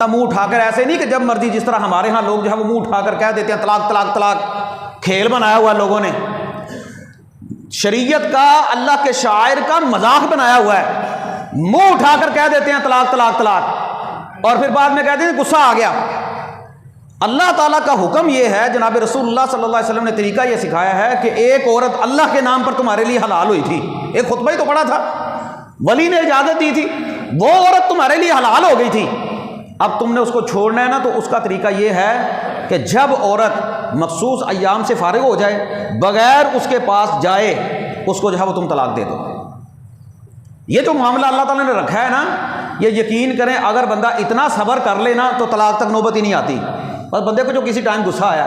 منہ اٹھا کر ایسے نہیں کہ جب مرضی، جس طرح ہمارے ہاں لوگ جو ہے وہ منہ اٹھا کر کہہ دیتے ہیں طلاق طلاق طلاق، کھیل بنایا ہوا لوگوں نے، شریعت کا، اللہ کے شاعر کا مذاق بنایا ہوا ہے، منہ اٹھا کر کہہ دیتے ہیں طلاق طلاق طلاق، اور پھر بعد میں کہتے ہیں غصہ آ گیا۔ اللہ تعالیٰ کا حکم یہ ہے، جناب رسول اللہ صلی اللہ علیہ وسلم نے طریقہ یہ سکھایا ہے کہ ایک عورت اللہ کے نام پر تمہارے لیے حلال ہوئی تھی، ایک خطبہ ہی تو پڑھا تھا، ولی نے اجازت دی تھی، وہ عورت تمہارے لیے حلال ہو گئی تھی، اب تم نے اس کو چھوڑنا ہے نا، تو اس کا طریقہ یہ ہے کہ جب عورت مخصوص ایام سے فارغ ہو جائے، بغیر اس کے پاس جائے، اس کو جو ہے وہ تم طلاق دے دو۔ یہ جو معاملہ اللہ تعالیٰ نے رکھا ہے نا، یہ یقین کریں اگر بندہ اتنا صبر کر لے نا تو طلاق تک نوبت ہی نہیں آتی۔ بس بندے کو جو کسی ٹائم غصہ آیا،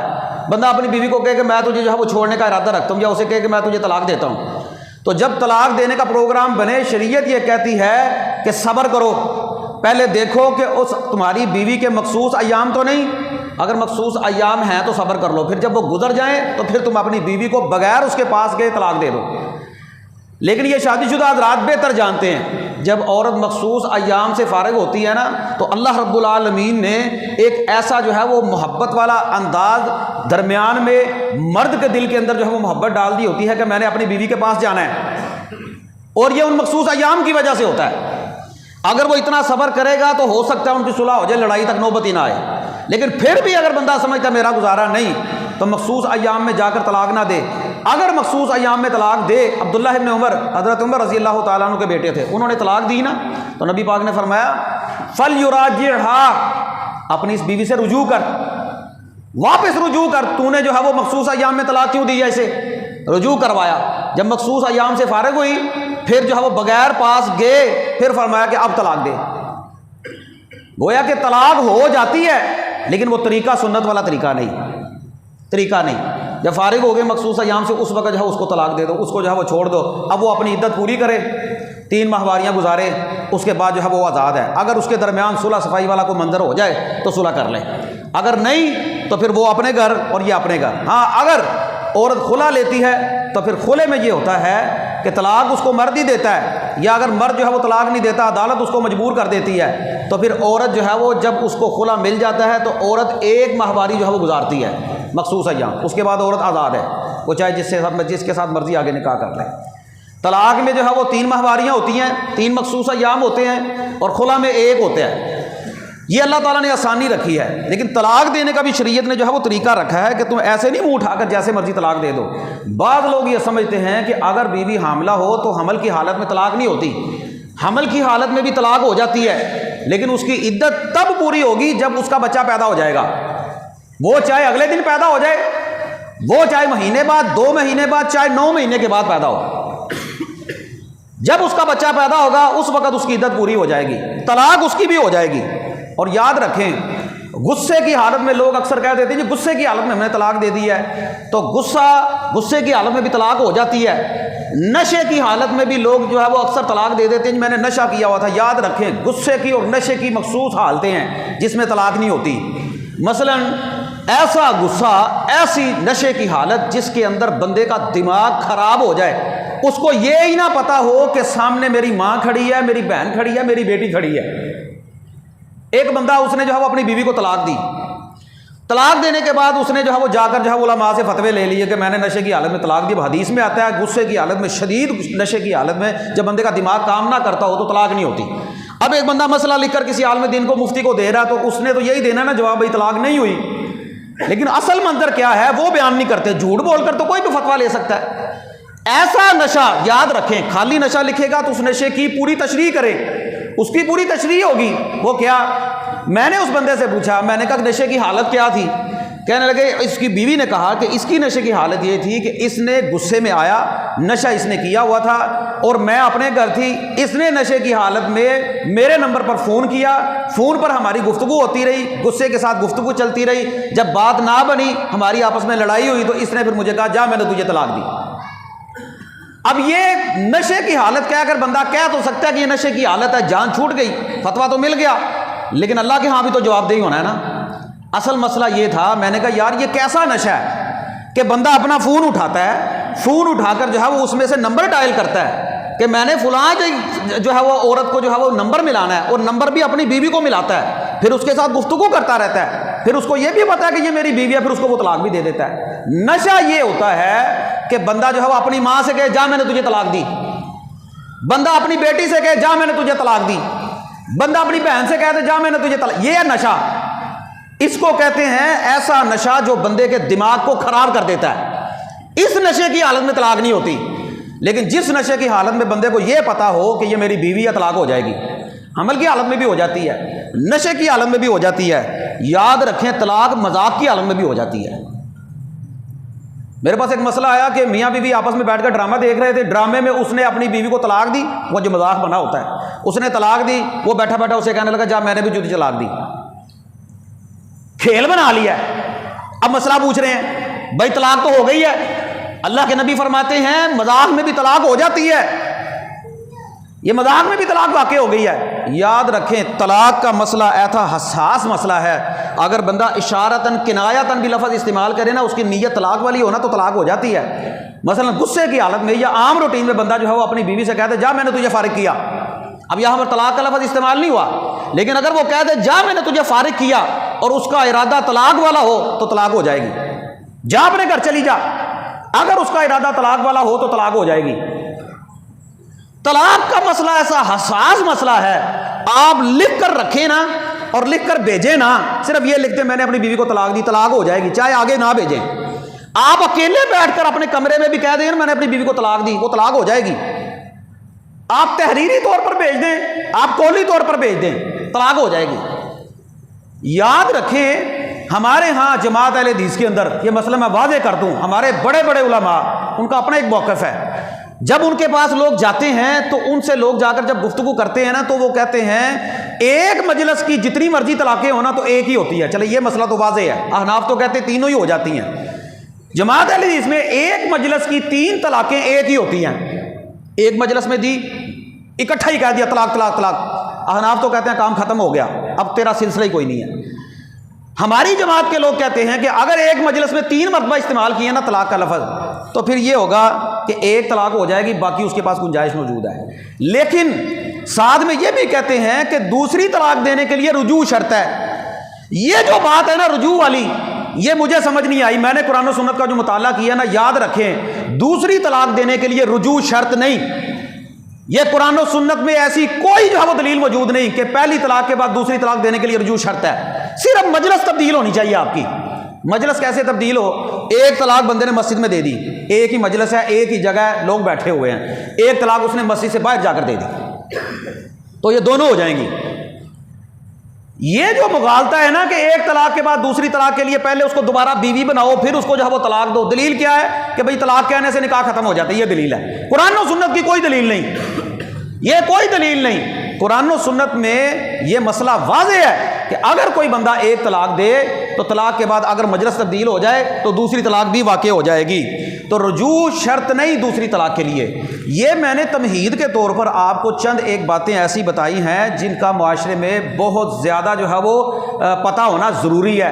بندہ اپنی بیوی کو کہے کہ میں تجھے جو ہے وہ چھوڑنے کا ارادہ رکھتا ہوں، یا اسے کہے کہ میں تجھے طلاق دیتا ہوں، تو جب طلاق دینے کا پروگرام بنے، شریعت یہ کہتی ہے کہ صبر کرو، پہلے دیکھو کہ اس تمہاری بیوی کے مخصوص ایام تو نہیں، اگر مخصوص ایام ہیں تو صبر کر لو، پھر جب وہ گزر جائیں تو پھر تم اپنی بیوی کو بغیر اس کے پاس گئے طلاق دے دو۔ لیکن یہ شادی شدہ حضرات بہتر جانتے ہیں، جب عورت مخصوص ایام سے فارغ ہوتی ہے نا، تو اللہ رب العالمین نے ایک ایسا جو ہے وہ محبت والا انداز درمیان میں مرد کے دل کے اندر جو ہے وہ محبت ڈال دی ہوتی ہے کہ میں نے اپنی بیوی کے پاس جانا ہے، اور یہ ان مخصوص ایام کی وجہ سے ہوتا ہے۔ اگر وہ اتنا صبر کرے گا تو ہو سکتا ہے ان کی صلح ہو جائے، لڑائی تک نوبت ہی نہ آئے، لیکن پھر بھی اگر بندہ سمجھتا ہے میرا گزارا نہیں، تو مخصوص ایام میں جا کر طلاق نہ دے۔ اگر مخصوص ایام میں طلاق دے، عبداللہ ابن عمر، حضرت عمر رضی اللہ تعالیٰ عنہ کے بیٹے تھے، انہوں نے طلاق دی نا، تو نبی پاک نے فرمایا فَلْيُرَاجِعْهَا، اپنی اس بیوی سے رجوع کر، واپس رجوع کر، تو نے جو ہے وہ مخصوص ایام میں طلاق کیوں دی ہے، اسے رجوع کروایا۔ جب مخصوص ایام سے فارغ ہوئی، پھر جو ہے وہ بغیر پاس گئے، پھر فرمایا کہ اب طلاق دے۔ گویا کہ طلاق ہو جاتی ہے، لیکن وہ طریقہ سنت والا طریقہ نہیں۔ جب فارغ ہو گئے مخصوص ایام سے، اس وقت جو ہے اس کو طلاق دے دو، اس کو جو ہے وہ چھوڑ دو، اب وہ اپنی عدت پوری کرے، 3 ماہواریاں گزارے، اس کے بعد جو ہے وہ آزاد ہے۔ اگر اس کے درمیان صلح صفائی والا کوئی منظر ہو جائے تو صلح کر لیں، اگر نہیں تو پھر وہ اپنے گھر اور یہ اپنے گھر۔ ہاں اگر عورت خلا لیتی ہے تو پھر خلے میں یہ ہوتا ہے کہ طلاق اس کو مرد ہی دیتا ہے، یا اگر مرد جو ہے وہ طلاق نہیں دیتا، عدالت اس کو مجبور کر دیتی ہے، تو پھر عورت جو ہے وہ جب اس کو خلا مل جاتا ہے تو عورت 1 ماہواری جو ہے وہ گزارتی ہے مخصوص ایام، اس کے بعد عورت آزاد ہے، وہ چاہے جس کے ساتھ مرضی آگے نکاح کر لے۔ طلاق میں جو ہے وہ 3 ماہواریاں ہوتی ہیں، 3 مخصوص ایام ہوتے ہیں، اور خلا میں 1 ہوتا ہے۔ یہ اللہ تعالیٰ نے آسانی رکھی ہے، لیکن طلاق دینے کا بھی شریعت نے جو ہے وہ طریقہ رکھا ہے کہ تم ایسے نہیں منہ اٹھا کر جیسے مرضی طلاق دے دو۔ بعض لوگ یہ سمجھتے ہیں کہ اگر بیوی حاملہ ہو تو حمل کی حالت میں طلاق نہیں ہوتی، حمل کی حالت میں بھی طلاق ہو جاتی ہے، لیکن اس کی عدت تب پوری ہوگی جب اس کا بچہ پیدا ہو جائے گا، وہ چاہے اگلے دن پیدا ہو جائے، وہ چاہے مہینے بعد، 2 مہینے بعد، چاہے 9 مہینے کے بعد پیدا ہو، جب اس کا بچہ پیدا ہوگا اس وقت اس کی عدت پوری ہو جائے گی، طلاق اس کی بھی ہو جائے گی۔ اور یاد رکھیں، غصے کی حالت میں لوگ اکثر کہہ دیتے ہیں کہ غصے کی حالت میں ہم نے طلاق دے دی ہے، تو غصے کی حالت میں بھی طلاق ہو جاتی ہے۔ نشے کی حالت میں بھی لوگ جو ہے وہ اکثر طلاق دے دیتے ہیں، میں نے نشہ کیا ہوا تھا۔ یاد رکھیں، غصے کی اور نشے کی مخصوص حالتیں ہیں جس میں طلاق نہیں ہوتی۔ مثلا ایسا غصہ، ایسی نشے کی حالت جس کے اندر بندے کا دماغ خراب ہو جائے، اس کو یہ ہی نہ پتا ہو کہ سامنے میری ماں کھڑی ہے، میری بہن کھڑی ہے، میری بیٹی کھڑی ہے۔ ایک بندہ، اس نے جو ہے وہ اپنی بیوی کو طلاق دی، طلاق دینے کے بعد اس نے جو ہے وہ جا کر جو ہے علماء سے فتوے لے لیے کہ میں نے نشے کی حالت میں طلاق دی۔ حدیث میں آتا ہے غصے کی حالت میں، شدید نشے کی حالت میں جب بندے کا دماغ کام نہ کرتا ہو تو طلاق نہیں ہوتی۔ اب ایک بندہ مسئلہ لکھ کر کسی عالم دین کو، مفتی کو دے رہا، تو اس نے تو یہی دینا نا جواب، بھائی طلاق نہیں ہوئی، لیکن اصل منظر کیا ہے وہ بیان نہیں کرتے۔ جھوٹ بول کر تو کوئی بھی فتویٰ لے سکتا ہے۔ ایسا نشہ، یاد رکھیں، خالی نشہ لکھے گا تو اس نشے کی پوری تشریح کرے، اس کی پوری تشریح ہوگی۔ وہ کیا؟ میں نے اس بندے سے پوچھا، میں نے کہا نشے کی حالت کیا تھی؟ کہنے لگے، اس کی بیوی نے کہا کہ اس کی نشے کی حالت یہ تھی کہ اس نے غصے میں آیا، نشہ اس نے کیا ہوا تھا، اور میں اپنے گھر تھی، اس نے نشے کی حالت میں میرے نمبر پر فون کیا، فون پر ہماری گفتگو ہوتی رہی، غصے کے ساتھ گفتگو چلتی رہی، جب بات نہ بنی، ہماری آپس میں لڑائی ہوئی، تو اس نے پھر مجھے کہا جا میں نے تجھے طلاق دی۔ اب یہ نشے کی حالت کہہ کر بندہ کہہ تو سکتا ہے کہ یہ نشے کی حالت ہے، جان چھوٹ گئی، فتویٰ تو مل گیا، لیکن اللہ کے ہاں بھی تو جواب دہی ہونا ہے نا۔ اصل مسئلہ یہ تھا، میں نے کہا یار یہ کیسا نشہ ہے کہ بندہ اپنا فون اٹھاتا ہے، فون اٹھا کر جو ہے وہ اس میں سے نمبر ڈائل کرتا ہے کہ میں نے فلاں جو ہے وہ عورت کو جو ہے وہ نمبر ملانا ہے، اور نمبر بھی اپنی بیوی کو ملاتا ہے، پھر اس کے ساتھ گفتگو کرتا رہتا ہے، پھر اس کو یہ بھی پتا ہے کہ یہ میری بیوی ہے، پھر اس کو وہ طلاق بھی دے دیتا ہے۔ نشہ یہ ہوتا ہے کہ بندہ جو ہے وہ اپنی ماں سے کہے جا میں نے تجھے طلاق دی، بندہ اپنی بیٹی سے کہے جا میں نے تجھے طلاق دی، بندہ اپنی بہن سے کہتے جا میں نے تجھے طلاق، یہ ہے نشہ۔ اس کو کہتے ہیں ایسا نشہ جو بندے کے دماغ کو خراب کر دیتا ہے۔ اس نشے کی حالت میں طلاق نہیں ہوتی، لیکن جس نشے کی حالت میں بندے کو یہ پتا ہو کہ یہ میری بیوی ہے، طلاق ہو جائے گی۔ حمل کی حالت میں بھی ہو جاتی ہے، نشے کی حالت میں بھی ہو جاتی ہے۔ یاد رکھیں طلاق مذاق کی حالت میں بھی ہو جاتی ہے۔ میرے پاس ایک مسئلہ آیا کہ میاں بیوی آپس میں بیٹھ کر ڈرامہ دیکھ رہے تھے، ڈرامے میں اس نے اپنی بیوی کو طلاق دی، وہ جو مذاق بنا ہوتا ہے، اس نے طلاق دی، وہ بیٹھا بیٹھا اسے کہنے لگا جا میں نے بھی تجھے طلاق دی، کھیل بنا لیا ہے۔ اب مسئلہ پوچھ رہے ہیں بھائی طلاق تو ہو گئی ہے، اللہ کے نبی فرماتے ہیں مذاق میں بھی طلاق ہو جاتی ہے، یہ مذاق میں بھی طلاق واقع ہو گئی ہے۔ یاد رکھیں طلاق کا مسئلہ ایسا حساس مسئلہ ہے، اگر بندہ اشارتاً کنایتاً بھی لفظ استعمال کرے نا، اس کی نیت طلاق والی ہونا تو طلاق ہو جاتی ہے۔ مثلا غصے کی حالت میں یا عام روٹین میں بندہ جو ہے وہ اپنی بیوی سے کہتے جا میں نے تجھے فارغ کیا، اب یہاں پر طلاق کا لفظ استعمال نہیں ہوا، لیکن اگر وہ کہہ دے جا میں نے تجھے فارغ کیا اور اس کا ارادہ طلاق والا ہو تو طلاق ہو جائے گی، جا اپنے گھر چلی جا، اگر اس کا ارادہ طلاق والا ہو تو طلاق ہو جائے گی۔ طلاق کا مسئلہ ایسا حساس مسئلہ ہے، آپ لکھ کر رکھیں نا اور لکھ کر بھیجیں نا، صرف یہ لکھتے میں نے اپنی بیوی کو طلاق دی، طلاق ہو جائے گی، چاہے آگے نہ بھیجیں۔ آپ اکیلے بیٹھ کر اپنے کمرے میں بھی کہہ دیں میں نے اپنی بیوی کو طلاق دی، وہ طلاق ہو جائے گی۔ آپ تحریری طور پر بھیج دیں، آپ قولی طور پر بھیج دیں، طلاق ہو جائے گی۔ یاد رکھیں ہمارے ہاں جماعت اہل حدیث کے اندر یہ مسئلہ میں واضح کر دوں، ہمارے بڑے بڑے علماء ان کا اپنا ایک موقف ہے، جب ان کے پاس لوگ جاتے ہیں تو ان سے لوگ جا کر جب گفتگو کرتے ہیں نا تو وہ کہتے ہیں ایک مجلس کی جتنی مرضی طلاقیں ہونا تو ایک ہی ہوتی ہے۔ چلے یہ مسئلہ تو واضح ہے، احناف تو کہتے ہیں تینوں ہی ہو جاتی ہیں، جماعت اہل حدیث میں ایک مجلس کی 3 طلاقیں ایک ہی ہوتی ہیں، ایک مجلس میں دی اکٹھا ہی کہہ دیا طلاق طلاق طلاق، احناف تو کہتے ہیں کام ختم ہو گیا، اب تیرا سلسلہ ہی کوئی نہیں ہے۔ ہماری جماعت کے لوگ کہتے ہیں کہ اگر ایک مجلس میں 3 مرتبہ استعمال کیے نا طلاق کا لفظ تو پھر یہ ہوگا کہ ایک طلاق ہو جائے گی، باقی اس کے پاس گنجائش موجود ہے، لیکن ساتھ میں یہ بھی کہتے ہیں کہ دوسری طلاق دینے کے لیے رجوع شرط ہے۔ یہ جو بات ہے نا رجوع والی، یہ مجھے سمجھ نہیں آئی، میں نے قرآن و سنت کا جو مطالعہ کیا نا، یاد رکھیں دوسری طلاق دینے کے لیے رجوع شرط نہیں، یہ قرآن و سنت میں ایسی کوئی جو ہے وہ دلیل موجود نہیں کہ پہلی طلاق کے بعد دوسری طلاق دینے کے لیے رجوع شرط ہے، صرف مجلس تبدیل ہونی چاہیے آپ کی۔ مجلس کیسے تبدیل ہو؟ ایک طلاق بندے نے مسجد میں دے دی، ایک ہی مجلس ہے، ایک ہی جگہ ہے، لوگ بیٹھے ہوئے ہیں، ایک طلاق اس نے مسجد سے باہر جا کر دے دی تو یہ دونوں ہو جائیں گی۔ یہ جو مغالطہ ہے نا کہ ایک طلاق کے بعد دوسری طلاق کے لیے پہلے اس کو دوبارہ بیوی بناؤ پھر اس کو جو ہے وہ طلاق دو، دلیل کیا ہے کہ بھئی طلاق کہنے سے نکاح ختم ہو جاتا ہے، یہ دلیل ہے، قرآن و سنت کی کوئی دلیل نہیں، یہ کوئی دلیل نہیں۔ قرآن و سنت میں یہ مسئلہ واضح ہے کہ اگر کوئی بندہ ایک طلاق دے تو طلاق کے بعد اگر مجلس تبدیل ہو جائے تو دوسری طلاق بھی واقع ہو جائے گی، تو رجوع شرط نہیں دوسری طلاق کے لیے۔ یہ میں نے تمہید کے طور پر آپ کو چند ایک باتیں ایسی بتائی ہیں جن کا معاشرے میں بہت زیادہ جو ہے وہ پتہ ہونا ضروری ہے۔